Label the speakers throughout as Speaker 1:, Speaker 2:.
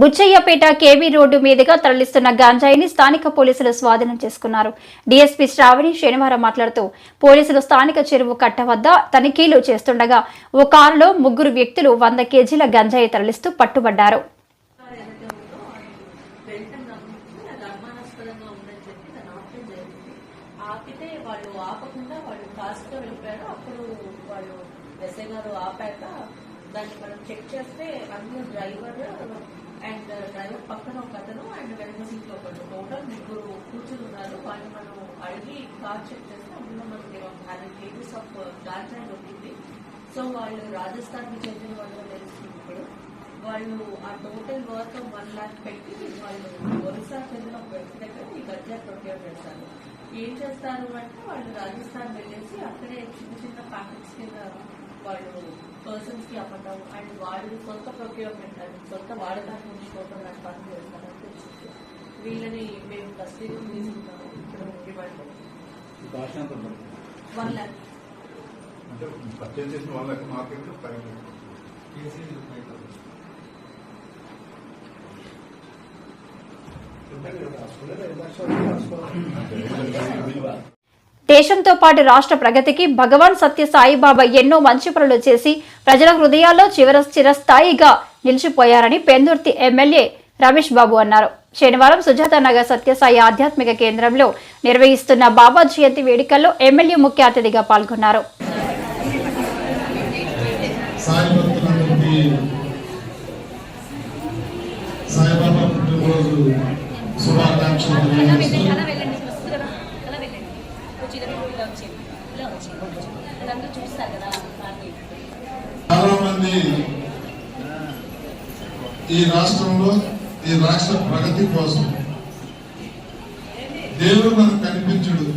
Speaker 1: Buchayyapeta KV road మీదుగా తరలిస్తున్న గాంజాయిని స్థానిక పోలీసులు స్వాధీనం చేసుకున్నారు. డీఎస్పీ శ్రావణి శనివారం మాట్లాడుతూ, పోలీసులు స్థానిక చెరువు కట్ట వద్ద తనిఖీలు చేస్తుండగా ఓ కారులో 3 వ్యక్తులు 100 కేజీల గంజాయి తరలిస్తూ పట్టుబడ్డారు.
Speaker 2: దాన్ని మనం చెక్ చేస్తే అందులో డ్రైవర్ అండ్ డ్రైవర్ పక్కన ఒక అతను అండ్ వెనక సీట్ లో ఒకటి టోటల్ 3 కూర్చుని ఉన్నారు. వాళ్ళు మనం అడిగి కార్ చెక్ చేస్తే అందులో మనకి 100 కేజీస్ ఆఫ్ గాంజా దొరికింది. సో వాళ్ళు రాజస్థాన్ కి చెందిన వాళ్ళు తెలుస్తుంది. ఇప్పుడు వాళ్ళు ఆ టోటల్ వర్త్ 1 lakh పెట్టి వాళ్ళు ఒరిస్సా చెందిన ఒక వ్యక్తి దగ్గర ఈ గంజా ప్రొక్యూర్ చేస్తారు. ఏం చేస్తారు అంటే వాళ్ళు రాజస్థాన్ వెళ్ళేసి అక్కడే చిన్న చిన్న ప్యాకెట్స్ కింద వాళ్ళు పర్సన్స్ కి అమ్మటం అండ్ వాళ్ళు సొంత ప్రొక్యూర్మెంట్ అని సొంత వాడకాన్ని ఉంచుకోవడం లాంటి పనులు చేస్తారని తెలిసింది. వీళ్ళని మేము కస్టడీలో తీసుకున్నాము. ఇప్పుడు రిమాండ్ 1 lakh
Speaker 1: దేశంతో పాటు రాష్ట్ర ప్రగతికి భగవాన్ సత్య సాయిబాబా ఎన్నో మంచి పనులు చేసి ప్రజల హృదయాల్లో చిరస్థాయిగా నిలిచిపోయారని పెందుర్తి ఎమ్మెల్యే రమేష్ బాబు అన్నారు. శనివారం సుజాతానగర్ సత్యసాయి ఆధ్యాత్మిక కేంద్రంలో నిర్వహిస్తున్న బాబా జయంతి వేడుకల్లో ఎమ్మెల్యే ముఖ్య అతిథిగా పాల్గొన్నారు.
Speaker 3: చాలా మంది ఈ రాష్ట్రంలో ఈ రాష్ట్ర ప్రగతి కోసం దేవుడు మనకు కనిపించడు,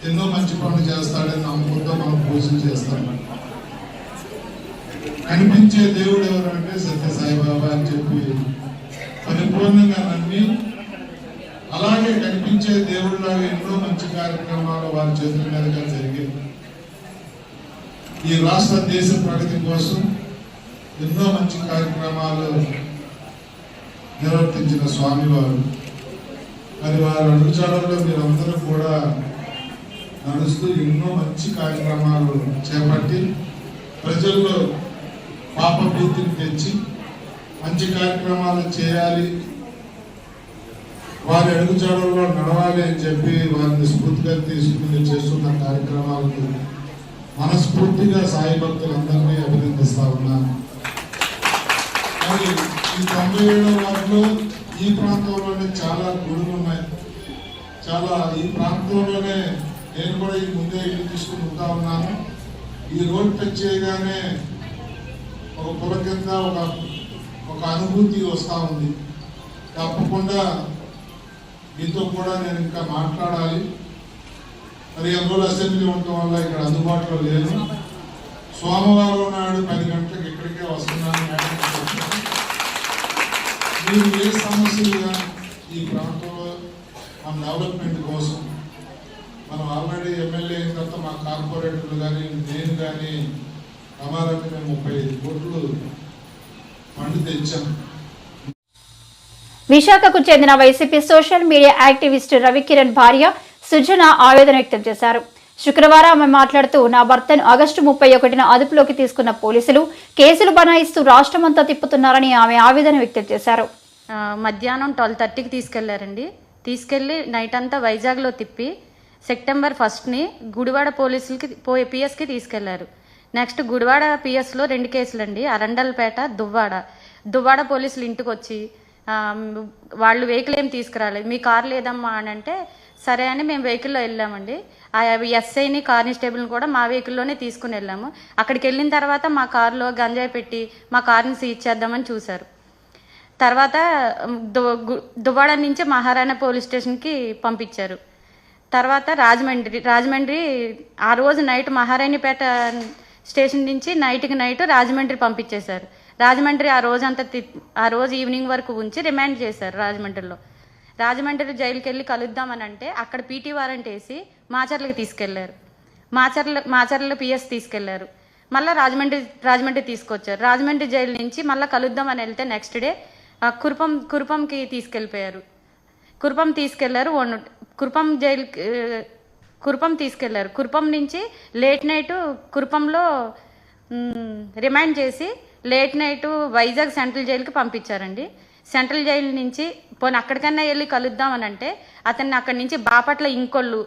Speaker 3: ఎన్నో మంచి పనులు చేస్తాడని నమ్మకంతో మనం పూజలు చేస్తాం. కనిపించే దేవుడు ఎవరంటే సత్య సాయిబాబా అని చెప్పి పరిపూర్ణంగా నమ్మి అలాగే కనిపించే దేవుడిలాగా ఎన్నో మంచి కార్యక్రమాలు వారి చేతుల మీదుగా జరిగింది. ఈ రాష్ట్ర దేశ ప్రగతి కోసం ఎన్నో మంచి కార్యక్రమాలు నిర్వర్తించిన స్వామివారు మరి వారి అడుగుజాడల్లో మీరందరూ కూడా నడుస్తూ ఎన్నో మంచి కార్యక్రమాలు చేపట్టి ప్రజల్లో పాపభీతిని తెచ్చి మంచి కార్యక్రమాలు చేయాలి, వారి అడుగుజాడల్లో నడవాలి అని చెప్పి వారిని స్ఫూర్తిగా తీసుకుని చేస్తున్న కార్యక్రమాలకు మనస్ఫూర్తిగా సాయి భక్తులందరినీ అభినందిస్తా ఉన్నాను. మరి ఈ 97వ వార్డులో ఈ ప్రాంతంలోనే చాలా గుడులు ఉన్నాయి. చాలా ఈ ప్రాంతంలోనే నేను కూడా ఈ ముందే ఇల్లు తీసుకుని ఉంటా ఉన్నాను. ఈ రోడ్ టచ్ చేయగానే ఒక పులకింద ఒక అనుభూతి వస్తూ ఉంది. తప్పకుండా మీతో కూడా నేను ఇంకా మాట్లాడాలి. మరి అందులో అసెంబ్లీ ఉండటం వల్ల ఇక్కడ అందుబాటులో లేదు. సోమవారం నాడు 10 గంటలకు ఇక్కడికే వస్తున్నాను. మీరు ఏ సమస్యలుగా ఈ ప్రాంతంలో మన డెవలప్మెంట్ కోసం మనం ఆల్రెడీ ఎమ్మెల్యే అయిన తర్వాత మా కార్పొరేటర్లు కానీ నేను కానీ ప్రమాదాన్ని మేము 35 కోట్లు ఫండ్ తెచ్చాం.
Speaker 1: విశాఖకు చెందిన YCP social media activist Ravikiran భార్య సుజన ఆవేదన వ్యక్తం చేశారు. శుక్రవారం ఆమె మాట్లాడుతూ, నా భర్తను ఆగస్టు 31న అదుపులోకి తీసుకున్న పోలీసులు కేసులు బనాయిస్తూ రాష్ట్రమంతా తిప్పుతున్నారని ఆమె ఆవేదన వ్యక్తం చేశారు.
Speaker 4: మధ్యాహ్నం 12:30కి తీసుకెళ్లారండి. తీసుకెళ్లి నైట్ అంతా వైజాగ్లో తిప్పి సెప్టెంబర్ 1ని గుడివాడ పోలీసులకి పిఎస్కి తీసుకెళ్లారు. నెక్స్ట్ గుడివాడ పిఎస్లో 2 కేసులండి, అరండల్పేట, దువ్వాడ పోలీసులు ఇంటికి వచ్చి వాళ్ళు వెహికల్ ఏం తీసుకురాలేదు, మీ కారు లేదమ్మా అని అంటే సరే అని మేము వెహికల్లో వెళ్ళామండి. ఆ ఎస్ఐని కానిస్టేబుల్ని కూడా మా వెహికల్లోనే తీసుకుని వెళ్ళాము. అక్కడికి వెళ్ళిన తర్వాత మా కారులో గంజాయి పెట్టి మా కారుని సీజ్ చేద్దామని చూశారు. తర్వాత దువ్వాడ నుంచి మహారాణా పోలీస్ స్టేషన్కి పంపించారు. తర్వాత రాజమండ్రి ఆ రోజు నైట్ మహారాణిపేట స్టేషన్ నుంచి నైట్ రాజమండ్రి పంపించేశారు. రాజమండ్రి ఆ రోజు ఈవినింగ్ వరకు ఉంచి రిమాండ్ చేశారు రాజమండ్రి జైలుకి వెళ్ళి కలుద్దామని అంటే అక్కడ పీటీ వారెంట్ వేసి మాచర్లకి తీసుకెళ్లారు. మాచర్ల పిఎస్ తీసుకెళ్లారు. మళ్ళీ రాజమండ్రి తీసుకొచ్చారు. రాజమండ్రి జైలు నుంచి మళ్ళీ కలుద్దామని వెళ్తే నెక్స్ట్ డే కురుపంకి తీసుకెళ్ళిపోయారు. కురుపం తీసుకెళ్లారు. కురుపం నుంచి లేట్ నైట్ కురుపంలో రిమైండ్ చేసి లేట్ నైట్ వైజాగ్ సెంట్రల్ జైలుకి పంపించారండి. సెంట్రల్ జైలు నుంచి పోనీ అక్కడికన్నా వెళ్ళి కలుద్దామని అంటే అతన్ని అక్కడి నుంచి బాపట్ల ఇంకోళ్ళు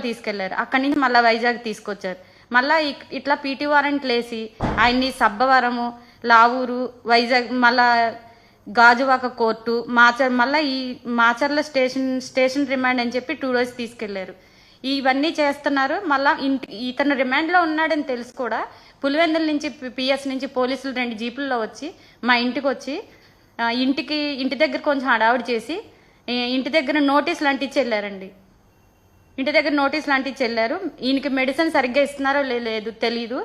Speaker 4: తీసుకెళ్లారు. అక్కడి నుంచి మళ్ళీ వైజాగ్ తీసుకొచ్చారు. మళ్ళీ ఇట్లా పీటీ వారెంట్లు వేసి ఆయన్ని సబ్బవరము, లావూరు, వైజాగ్, మళ్ళా గాజువాక కోర్టు, మళ్ళీ ఈ మాచర్ల స్టేషన్ రిమాండ్ అని చెప్పి 2 days తీసుకెళ్లారు. ఇవన్నీ చేస్తున్నారు. మళ్ళీ ఇతను రిమాండ్లో ఉన్నాడని తెలుసు కూడా పులివెందుల నుంచి పిఎస్ నుంచి పోలీసులు 2 జీపుల్లో వచ్చి మా ఇంటికి వచ్చి ఇంటి దగ్గర కొంచెం హడావుడి చేసి ఇంటి దగ్గర నోటీసులు అంటించి వెళ్ళారండి. ఈయనకి మెడిసిన్ సరిగ్గా ఇస్తున్నారో లేదు తెలీదు.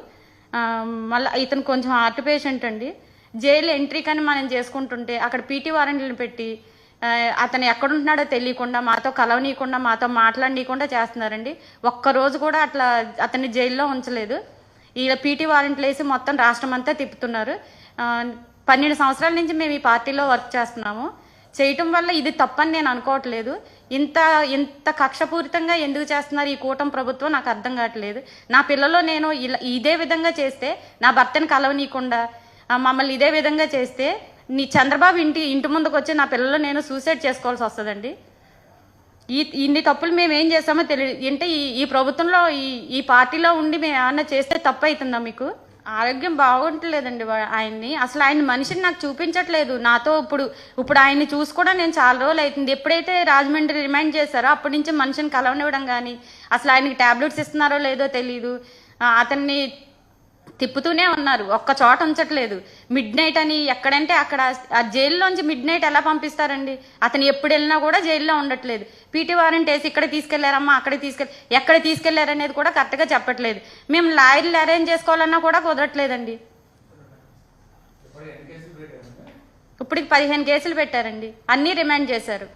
Speaker 4: మళ్ళీ ఇతను కొంచెం హార్ట్ పేషెంట్ అండి. జైలు ఎంట్రీ కానీ మనం చేసుకుంటుంటే అక్కడ పీటీ వారెంట్లను పెట్టి అతను ఎక్కడుంటున్నాడో తెలియకుండా మాతో కలవనీయకుండా మాతో మాట్లాడనీయకుండా చేస్తున్నారండి. ఒక్కరోజు కూడా అట్లా అతన్ని జైల్లో ఉంచలేదు. ఇలా పీటీ వారెంట్లు వేసి మొత్తం రాష్ట్రం అంతా తిప్పుతున్నారు. 12 సంవత్సరాల నుంచి మేము ఈ పార్టీలో వర్క్ చేస్తున్నాము. చేయటం వల్ల ఇది తప్పని నేను అనుకోవట్లేదు. ఇంత కక్షపూరితంగా ఎందుకు చేస్తున్నారు ఈ కూటమి ప్రభుత్వం నాకు అర్థం కావట్లేదు. నా పిల్లలు నేను ఇదే విధంగా చేస్తే, నా భర్తని కలవనీయకుండా మమ్మల్ని ఇదే విధంగా చేస్తే చంద్రబాబు ఇంటి ముందుకు వచ్చి నా పిల్లలు నేను సూసైడ్ చేసుకోవాల్సి వస్తుందండి. ఇన్ని తప్పులు మేము ఏం చేస్తామో తెలియదు. అంటే ఈ ప్రభుత్వంలో ఈ పార్టీలో ఉండి మేము ఏమన్నా చేస్తే తప్పు అవుతుందా మీకు? ఆరోగ్యం బాగుంటలేదండి ఆయన్ని. అసలు ఆయన మనిషిని నాకు చూపించట్లేదు. నాతో ఇప్పుడు ఆయన్ని చూసి కూడా నేను చాలా రోజులు అవుతుంది. ఎప్పుడైతే రాజమండ్రి రిమైండ్ చేశారో అప్పటి నుంచి మనిషిని కలవనివ్వడం కానీ అసలు ఆయనకి టాబ్లెట్స్ ఇస్తున్నారో లేదో తెలీదు. అతన్ని తిప్పుతూనే ఉన్నారు, ఒక్క చోట ఉంచట్లేదు. మిడ్ నైట్ అని ఎక్కడంటే అక్కడ ఆ జైల్లోంచి మిడ్ నైట్ ఎలా పంపిస్తారండి? అతను ఎప్పుడు వెళ్ళినా కూడా జైల్లో ఉండట్లేదు. పీటీ వారెంట్ వేసి ఇక్కడ తీసుకెళ్లారమ్మా, ఎక్కడ తీసుకెళ్లారనేది కూడా కరెక్ట్గా చెప్పట్లేదు. మేము లాయర్లు అరేంజ్ చేసుకోవాలన్నా కూడా కుదరట్లేదండి. ఇప్పటికి 15 కేసులు పెట్టారండి, అన్నీ రిమాండ్ చేశారు.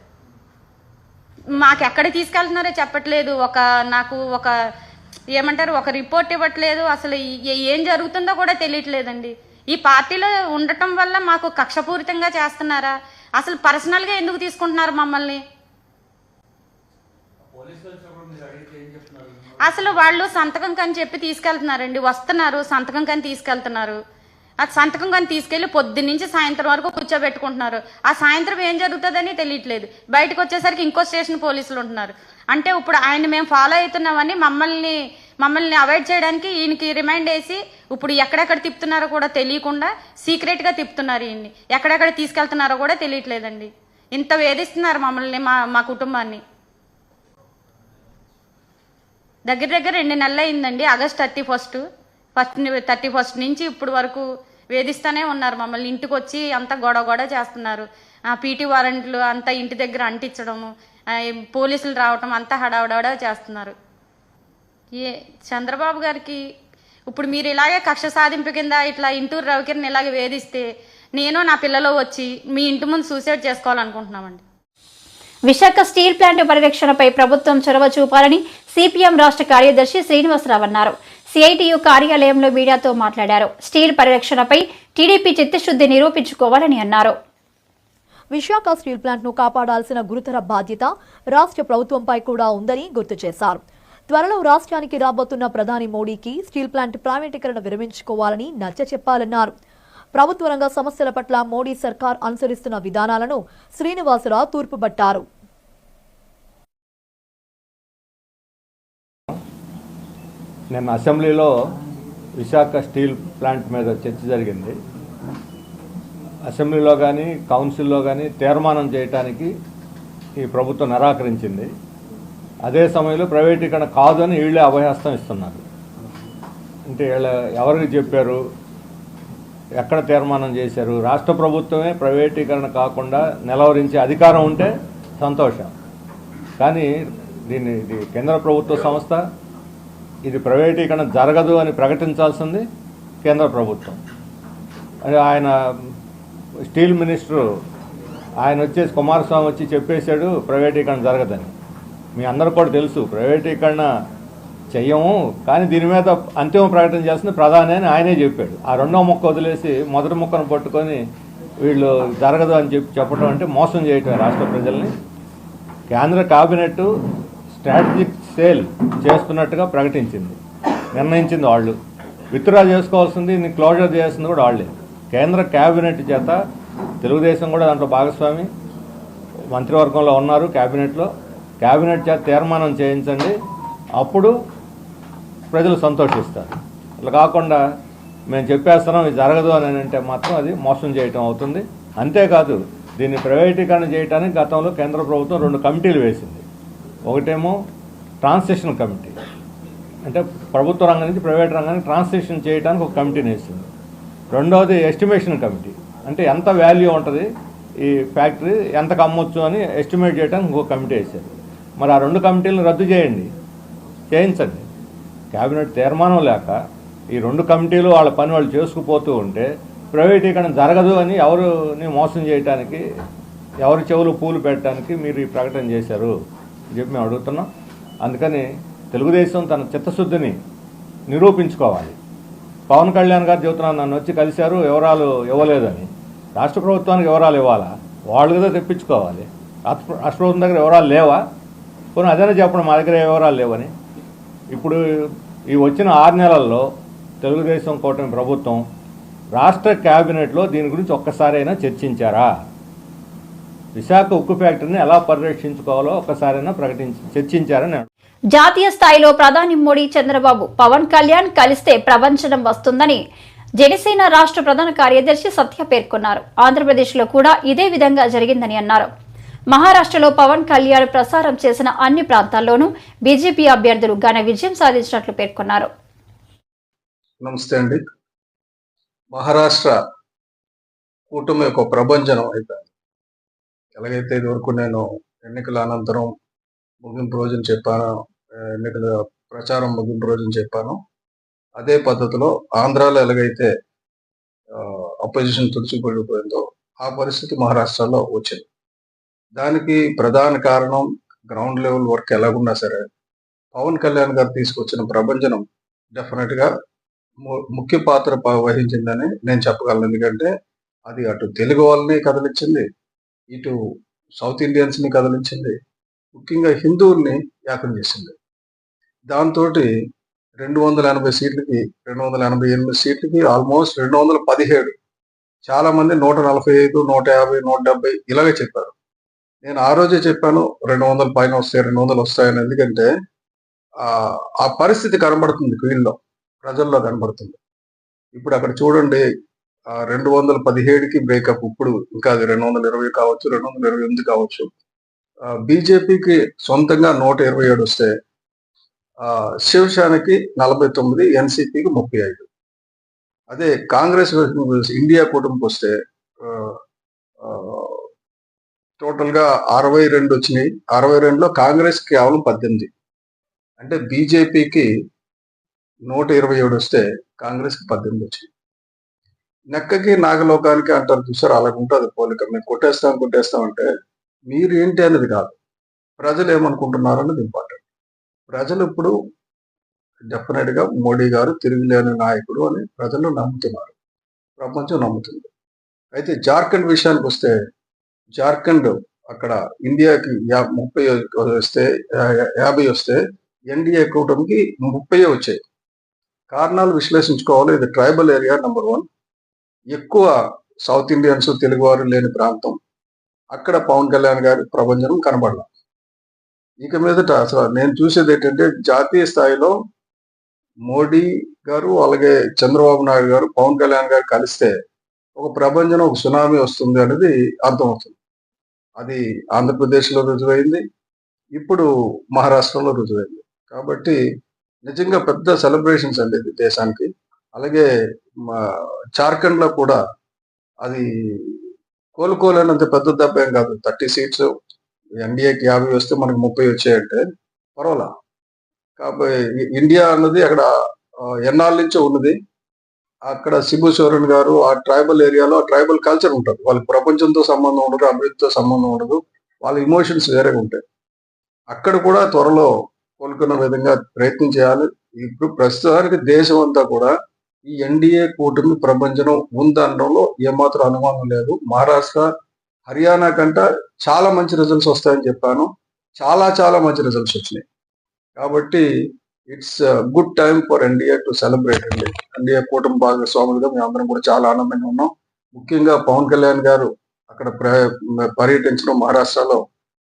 Speaker 4: మాకు ఎక్కడ తీసుకెళ్తున్నారో చెప్పట్లేదు. నాకు ఒక రిపోర్ట్ ఇవ్వట్లేదు. అసలు ఏం జరుగుతుందో కూడా తెలియట్లేదండి. ఈ పార్టీలో ఉండటం వల్ల మాకు కక్షపూరితంగా చేస్తున్నారా? అసలు పర్సనల్గా ఎందుకు తీసుకుంటున్నారు మమ్మల్ని? అసలు వాళ్ళు సంతకం కని చెప్పి తీసుకెళ్తున్నారండి. వస్తున్నారు, సంతకం కని తీసుకెళ్తున్నారు. ఆ సంతకం కానీ తీసుకెళ్లి పొద్దున్నుంచి సాయంత్రం వరకు కూర్చోబెట్టుకుంటున్నారు. ఆ సాయంత్రం ఏం జరుగుతుందని తెలియట్లేదు. బయటకు వచ్చేసరికి ఇంకో స్టేషన్ పోలీసులు ఉంటున్నారు. అంటే ఇప్పుడు ఆయన మేము ఫాలో అవుతున్నామని మమ్మల్ని అవాయిడ్ చేయడానికి ఈయనకి రిమైండ్ వేసి ఇప్పుడు ఎక్కడెక్కడ తిప్పుతున్నారో కూడా తెలియకుండా సీక్రెట్గా తిప్పుతున్నారు. ఈయన్ని ఎక్కడెక్కడ తీసుకెళ్తున్నారో కూడా తెలియట్లేదండి. ఇంత వేధిస్తున్నారు మమ్మల్ని, మా కుటుంబాన్ని. దగ్గర 2 నెలలు అయిందండి. ఆగస్ట్ 31 నుంచి ఇప్పుడు వరకు వేధిస్తూనే ఉన్నారు మమ్మల్ని. ఇంటికి వచ్చి అంతా గొడవ చేస్తున్నారు. పీటీ వారెంట్లు అంతా ఇంటి దగ్గర అంటించడము, పోలీసులు రావటం అంతా హడావుడా చేస్తున్నారు. చంద్రబాబు గారికి ఇప్పుడు మీరు ఇలాగే కక్ష సాధింపు కింద ఇట్లా ఇంటూరు రవికిరణ్ ఇలాగే వేధిస్తే నేను నా పిల్లలు వచ్చి మీ ఇంటి ముందు సూసైడ్ చేసుకోవాలనుకుంటున్నామండి.
Speaker 1: విశాఖ స్టీల్ ప్లాంట్ పరిరక్షణపై ప్రభుత్వం చొరవ చూపాలని సిపిఎం రాష్ట్ర కార్యదర్శి శ్రీనివాసరావు అన్నారు. సిఐటియు కార్యాలయంలో మీడియాతో మాట్లాడారు. స్టీల్ పరిరక్షణపై టీడీపీ చిత్తశుద్ధి నిరూపించుకోవాలని అన్నారు.
Speaker 5: విశాఖ స్టీల్ ప్లాంట్ ను కాపాడాల్సిన గురుతర బాధ్యత రాష్ట్ర ప్రభుత్వంపై కూడా ఉందని గుర్తు చేశారు. త్వరలో రాష్ట్రానికి రాబోతున్న ప్రధాని మోడీకి స్టీల్ ప్లాంట్ ప్రైవేటీకరణ విరమించుకోవాలని నచ్చచెప్పాలన్నారు. ప్రభుత్వ రంగ సమస్యల పట్ల మోడీ సర్కార్ అనుసరిస్తున్న విధానాలను శ్రీనివాసరావు తూర్పుపట్టారు.
Speaker 6: నిన్న అసెంబ్లీలో విశాఖ స్టీల్ ప్లాంట్ మీద చర్చ జరిగింది. అసెంబ్లీలో కానీ కౌన్సిల్లో కానీ తీర్మానం చేయడానికి ఈ ప్రభుత్వం నిరాకరించింది. అదే సమయంలో ప్రైవేటీకరణ కాదని వీళ్ళే అభయహస్తం ఇస్తున్నారు. అంటే వీళ్ళ ఎవరికి చెప్పారు, ఎక్కడ తీర్మానం చేశారు? రాష్ట్ర ప్రభుత్వమే ప్రైవేటీకరణ కాకుండా నిలవరించే అధికారం ఉంటే సంతోషం. కానీ ఇది కేంద్ర ప్రభుత్వ సంస్థ, ఇది ప్రైవేటీకరణ జరగదు అని ప్రకటించాల్సింది కేంద్ర ప్రభుత్వం. ఆయన స్టీల్ మినిస్టరు ఆయన వచ్చేసి కుమారస్వామి వచ్చి చెప్పేశాడు ప్రైవేటీకరణ జరగదని. మీ అందరూ కూడా తెలుసు ప్రైవేటీకరణ చెయ్యము, కానీ దీని మీద అంతిమ ప్రకటన చేస్తుంది ప్రధాని అని ఆయనే చెప్పాడు. ఆ రెండో ముక్క వదిలేసి మొదటి ముక్కను పట్టుకొని వీళ్ళు జరగదు అని చెప్పడం అంటే మోసం చేయటం రాష్ట్ర ప్రజల్ని. కేంద్ర కేబినెట్ స్ట్రాటజిక్ సేల్ చేస్తున్నట్టుగా ప్రకటించింది, నిర్ణయించింది వాళ్ళు. విత్డ్రా చేసుకోవాల్సింది, క్లోజర్ చేయాల్సింది కూడా వాళ్ళే. కేంద్ర కేబినెట్ చేత తెలుగుదేశం కూడా దాంట్లో భాగస్వామి, మంత్రివర్గంలో ఉన్నారు, కేబినెట్ చేత తీర్మానం చేయించండి, అప్పుడు ప్రజలు సంతోషిస్తారు. అట్లా కాకుండా మేము చెప్పేస్తున్నాం ఇది జరగదు అని అంటే మాత్రం అది మోసం చేయటం అవుతుంది. అంతేకాదు, దీన్ని ప్రైవేటీకరణ చేయడానికి గతంలో కేంద్ర ప్రభుత్వం 2 కమిటీలు వేసింది. ఒకటేమో ట్రాన్సిషన్ కమిటీ, అంటే ప్రభుత్వ రంగం నుంచి ప్రైవేట్ రంగానికి ట్రాన్సిషన్ చేయడానికి ఒక కమిటీని వేసింది. రెండవది ఎస్టిమేషన్ కమిటీ, అంటే ఎంత వాల్యూ ఉంటుంది ఈ ఫ్యాక్టరీ, ఎంతకు అమ్మొచ్చు అని ఎస్టిమేట్ చేయడానికి ఇంకో కమిటీ వేశారు. మరి ఆ 2 కమిటీలను రద్దు చేయించండి. కేబినెట్ తీర్మానం లేక ఈ 2 కమిటీలు వాళ్ళ పని వాళ్ళు చేసుకుపోతూ ఉంటే ప్రైవేటీకరణ జరగదు అని ఎవరిని మోసం చేయడానికి, ఎవరి చెవులు పూలు పెట్టడానికి మీరు ఈ ప్రకటన చేశారు అని చెప్పి మేము అడుగుతున్నాం. అందుకని తెలుగుదేశం తన చిత్తశుద్ధిని నిరూపించుకోవాలి. పవన్ కళ్యాణ్ గారు చెబుతున్నారు, నన్ను వచ్చి కలిశారు, వివరాలు ఇవ్వలేదని. రాష్ట్ర ప్రభుత్వానికి వివరాలు ఇవ్వాలా? వాళ్ళు కదా తెప్పించుకోవాలి. రాష్ట్ర ప్రభుత్వం దగ్గర వివరాలు లేవా? పోనీ అదేనా చెప్పడం మా దగ్గర వివరాలు లేవని. ఇప్పుడు ఈ వచ్చిన 6 నెలల్లో తెలుగుదేశం కూటమి ప్రభుత్వం రాష్ట్ర కేబినెట్లో దీని గురించి ఒక్కసారైనా చర్చించారా? విశాఖ ఉక్కు ఫ్యాక్టరీని ఎలా పరిరక్షించుకోవాలో ఒక్కసారైనా చర్చించారని.
Speaker 1: జాతీయ స్థాయిలో ప్రధాని మోడీ, చంద్రబాబు, పవన్ కళ్యాణ్ కలిస్తే ప్రపంచం వస్తుందని జనసేన రాష్ట్ర ప్రధాన కార్యదర్శి సత్య పేర్కొన్నారు. ఆంధ్రప్రదేశ్లో కూడా ఇదే విధంగా జరిగిందని అన్నారు. మహారాష్ట్రలో పవన్ కళ్యాణ్ ప్రసారం చేసిన అన్ని ప్రాంతాల్లోనూ బీజేపీ అభ్యర్థులు ఘన విజయం సాధించినట్లు పేర్కొన్నారు.
Speaker 7: నమస్తే అండి. మహారాష్ట్ర కూటమి యొక్క ప్రభంజనం అయిపోయింది. ఎలాగైతే ఇదివరకు నేను ఎన్నికల అనంతరం ముగింపు రోజున చెప్పాను, ఎన్నికల ప్రచారం ముగింపు రోజున చెప్పాను, అదే పద్ధతిలో ఆంధ్రాలో ఎలాగైతే అపోజిషన్ తుడిచిపడిపోయిందో ఆ పరిస్థితి మహారాష్ట్రలో వచ్చింది. దానికి ప్రధాన కారణం గ్రౌండ్ లెవెల్ వర్క్ ఎలాగున్నా సరే పవన్ కళ్యాణ్ గారు తీసుకొచ్చిన ప్రభంజనం డెఫినెట్గా ముఖ్య పాత్ర వహించిందని నేను చెప్పగలను. ఎందుకంటే అది అటు తెలుగు వాళ్ళని కదిలించింది, ఇటు సౌత్ ఇండియన్స్ని కదిలించింది, ముఖ్యంగా హిందువుల్ని ఏకం చేసింది. దాంతో 280 సీట్లకి 288 సీట్లకి ఆల్మోస్ట్ 217, చాలా మంది 145, 150, 170 ఇలాగే చెప్పారు. నేను ఆ రోజే చెప్పాను 200 పైన వస్తాయి, 200 వస్తాయని. ఎందుకంటే ఆ పరిస్థితి కనబడుతుంది, ఫీల్డ్లో ప్రజల్లో కనబడుతుంది. ఇప్పుడు అక్కడ చూడండి, 217కి బ్రేకప్. ఇప్పుడు ఇంకా అది 220 కావచ్చు, 228 కావచ్చు. బీజేపీకి సొంతంగా 127 వస్తే, శివసేనకి 49, ఎన్సీపీకి 35. అదే కాంగ్రెస్ ఇండియా కూటమికి వస్తే టోటల్గా 62 వచ్చినాయి. 62లో కాంగ్రెస్ కేవలం 18. అంటే బీజేపీకి 127 వస్తే కాంగ్రెస్కి 18 వచ్చింది. నెక్కకి నాగలోకానికి అంటారు చూసారు, అలాగ ఉంటుంది పోలిక. మేము కొట్టేస్తాం అంటే మీరు ఏంటి అనేది కాదు, ప్రజలు ఏమనుకుంటున్నారు అనేది ఇంపార్టెంట్. ప్రజలు ఇప్పుడు డెఫినెట్గా మోడీ గారు తిరుగులేని నాయకుడు అని ప్రజలు నమ్ముతున్నారు, ప్రపంచం నమ్ముతుంది. అయితే జార్ఖండ్ విషయానికి వస్తే, జార్ఖండ్ అక్కడ ఇండియాకి 30 వస్తే 50 వస్తే ఎన్డీఏ కూటమికి 30 వచ్చాయి. కారణాలు విశ్లేషించుకోవాలి. ఇది ట్రైబల్ ఏరియా నెంబర్ 1, ఎక్కువ సౌత్ ఇండియన్స్ తెలుగువారు లేని ప్రాంతం. అక్కడ పవన్ కళ్యాణ్ గారి ప్రభంజనం కనబడలా. ఇక మీదట అసలు నేను చూసేది ఏంటంటే, జాతీయ స్థాయిలో మోడీ గారు అలాగే చంద్రబాబు నాయుడు గారు పవన్ కళ్యాణ్ గారు కలిస్తే ఒక ప్రభంజనం, ఒక సునామీ వస్తుంది అనేది అర్థమవుతుంది. అది ఆంధ్రప్రదేశ్లో రుజువైంది, ఇప్పుడు మహారాష్ట్రలో రుజువైంది. కాబట్టి నిజంగా పెద్ద సెలబ్రేషన్స్ అండి ఇది దేశానికి. అలాగే జార్ఖండ్లో కూడా అది కోలుకోలేనంత పెద్ద దెబ్బ ఏం కాదు. 30 సీట్స్, ఎన్డీఏకి 50 వస్తే మనకు 30 వచ్చాయంటే పర్వాలా. కాబట్టి ఇండియా అన్నది అక్కడ ఎన్నాళ్ళ నుంచో ఉన్నది. అక్కడ శిబు సోరెన్ గారు ఆ ట్రైబల్ ఏరియాలో ట్రైబల్ కల్చర్ ఉంటుంది. వాళ్ళకి ప్రపంచంతో సంబంధం ఉండదు, అభివృద్ధితో సంబంధం ఉండదు, వాళ్ళ ఇమోషన్స్ వేరేగా ఉంటాయి. అక్కడ కూడా త్వరలో కోలుకున్న విధంగా ప్రయత్నం చేయాలి. ఇప్పుడు ప్రస్తుతానికి దేశం అంతా కూడా ఈ ఎన్డీఏ కూటమి ప్రభంజనం ఉందనడంలో ఏమాత్రం అనుమానం లేదు. మహారాష్ట్ర, హర్యానా కంటే చాలా మంచి రిజల్ట్స్ వస్తాయని చెప్పాను. చాలా చాలా మంచి రిజల్ట్స్ వచ్చినాయి. కాబట్టి it's good time for NDA to celebrate అండి. ఎన్డీఏ కూటమి భాగస్వాములుగా మేము అందరం కూడా చాలా ఆనందంగా ఉన్నాం. ముఖ్యంగా పవన్ కళ్యాణ్ గారు అక్కడ పర్యటించడం, మహారాష్ట్రలో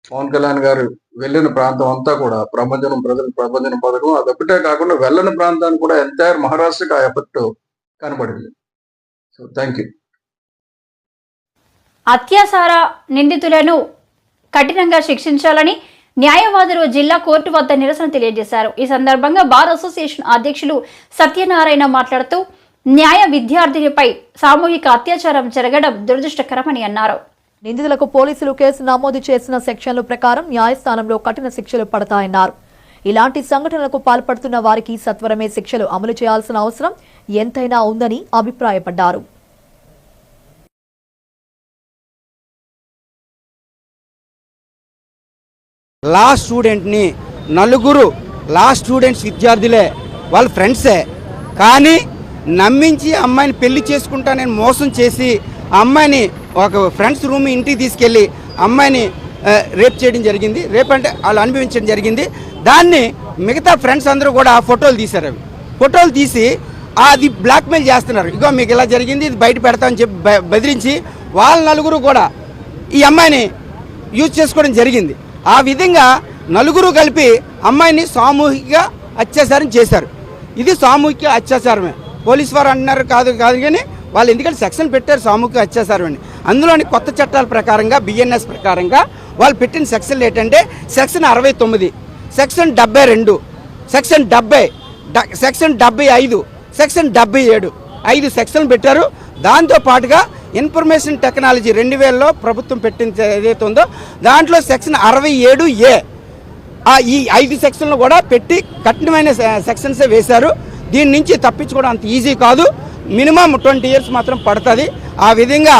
Speaker 7: పవన్ కళ్యాణ్ గారు వెళ్ళిన ప్రాంతం అంతా కూడా ప్రజలకు ప్రభంజనం పథకం, అదొకటే కాకుండా వెళ్ళని ప్రాంతాన్ని కూడా ఎంటైర్ మహారాష్ట్రకి ఆ ఎఫెక్ట్ కనబడింది. So thank you.
Speaker 1: అత్యాచార నిందితులను కఠినంగా శిక్షించాలని న్యాయవాదులు జిల్లా కోర్టు వద్ద నిరసన తెలియజేశారు. ఈ సందర్భంగా బార్ అసోసియేషన్ అధ్యక్షులు సత్యనారాయణ మాట్లాడుతూ న్యాయ విద్యార్థినిపై సామూహిక అత్యాచారం జరగడం దురదృష్టకరమని అన్నారు.
Speaker 5: నిందితులకు పోలీసులు కేసు నమోదు చేసిన సెక్షన్ల ప్రకారం న్యాయస్థానంలో కఠిన శిక్షలు పడతాయన్నారు. ఇలాంటి సంఘటనలకు పాల్పడుతున్న వారికి సత్వరమే శిక్షలు అమలు చేయాల్సిన అవసరం ఎంతైనా ఉందని అభిప్రాయపడ్డారు.
Speaker 8: లా స్టూడెంట్ని నలుగురు లా స్టూడెంట్స్ విద్యార్థులే, వాళ్ళ ఫ్రెండ్సే, కానీ నమ్మించి అమ్మాయిని పెళ్లి చేసుకుంటానని మోసం చేసి అమ్మాయిని ఒక ఫ్రెండ్స్ రూమ్ ఇంటికి తీసుకెళ్ళి అమ్మాయిని రేప్ చేయడం జరిగింది. రేప్ అంటే వాళ్ళు అనుభవించడం జరిగింది. దాన్ని మిగతా ఫ్రెండ్స్ అందరూ కూడా ఫోటోలు తీశారు. అవి ఫోటోలు తీసి అది బ్లాక్మెయిల్ చేస్తున్నారు. ఇగో మీకు ఇలా జరిగింది, ఇది బయట పెడతామని చెప్పి బెదిరించి వాళ్ళ నలుగురు కూడా ఈ అమ్మాయిని యూజ్ చేసుకోవడం జరిగింది. ఆ విధంగా నలుగురు కలిపి అమ్మాయిని సామూహిక అత్యాచారం చేశారు. ఇది సామూహిక అత్యాచారమే. పోలీసు వారు అంటున్నారు కాదు కానీ వాళ్ళు ఎందుకంటే సెక్షన్ పెట్టారు సామూహిక అత్యాచారం అని. అందులోని కొత్త చట్టాల ప్రకారంగా బిఎన్ఎస్ ప్రకారంగా వాళ్ళు పెట్టిన సెక్షన్లు ఏంటంటే section 69, section 72, section 70, section 75, section 77, 5 సెక్షన్లు పెట్టారు. దాంతో పాటుగా ఇన్ఫర్మేషన్ టెక్నాలజీ 2000లో ప్రభుత్వం పెట్టింది ఏదైతే ఉందో దాంట్లో సెక్షన్ 67A ఈ 5 సెక్షన్లు కూడా పెట్టి కఠినమైన సెక్షన్సే వేశారు. దీని నుంచి తప్పించుకోవడం అంత ఈజీ కాదు. మినిమం 20 years మాత్రం పడుతుంది. ఆ విధంగా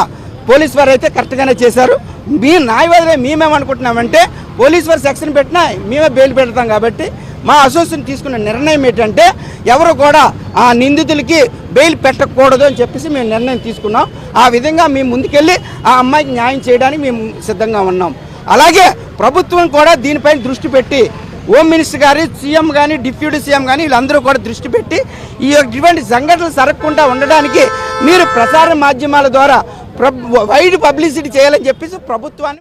Speaker 8: పోలీసు వారు అయితే కరెక్ట్గానే చేశారు. మీ న్యాయవాదులే మేమేమనుకుంటున్నామంటే పోలీసు వారు సెక్షన్ పెట్టినా మేమే బెయిల్ పెడతాం. కాబట్టి మా అసోసియేషన్ తీసుకున్న నిర్ణయం ఏంటంటే ఎవరు కూడా ఆ నిందితులకి బెయిల్ పెట్టకూడదు అని చెప్పేసి మేము నిర్ణయం తీసుకున్నాం. ఆ విధంగా మేము ముందుకెళ్ళి ఆ అమ్మాయికి న్యాయం చేయడానికి మేము సిద్ధంగా ఉన్నాం. అలాగే ప్రభుత్వం కూడా దీనిపైన దృష్టి పెట్టి హోమ్ మినిస్టర్ గారు, సీఎం కానీ, డిప్యూటీ సీఎం కానీ వీళ్ళందరూ కూడా దృష్టి పెట్టి ఇటువంటి సంఘటనలు జరగకుండా ఉండడానికి మీరు ప్రసార మాధ్యమాల ద్వారా వైడ్ పబ్లిసిటీ చేయాలని చెప్పేసి ప్రభుత్వాన్ని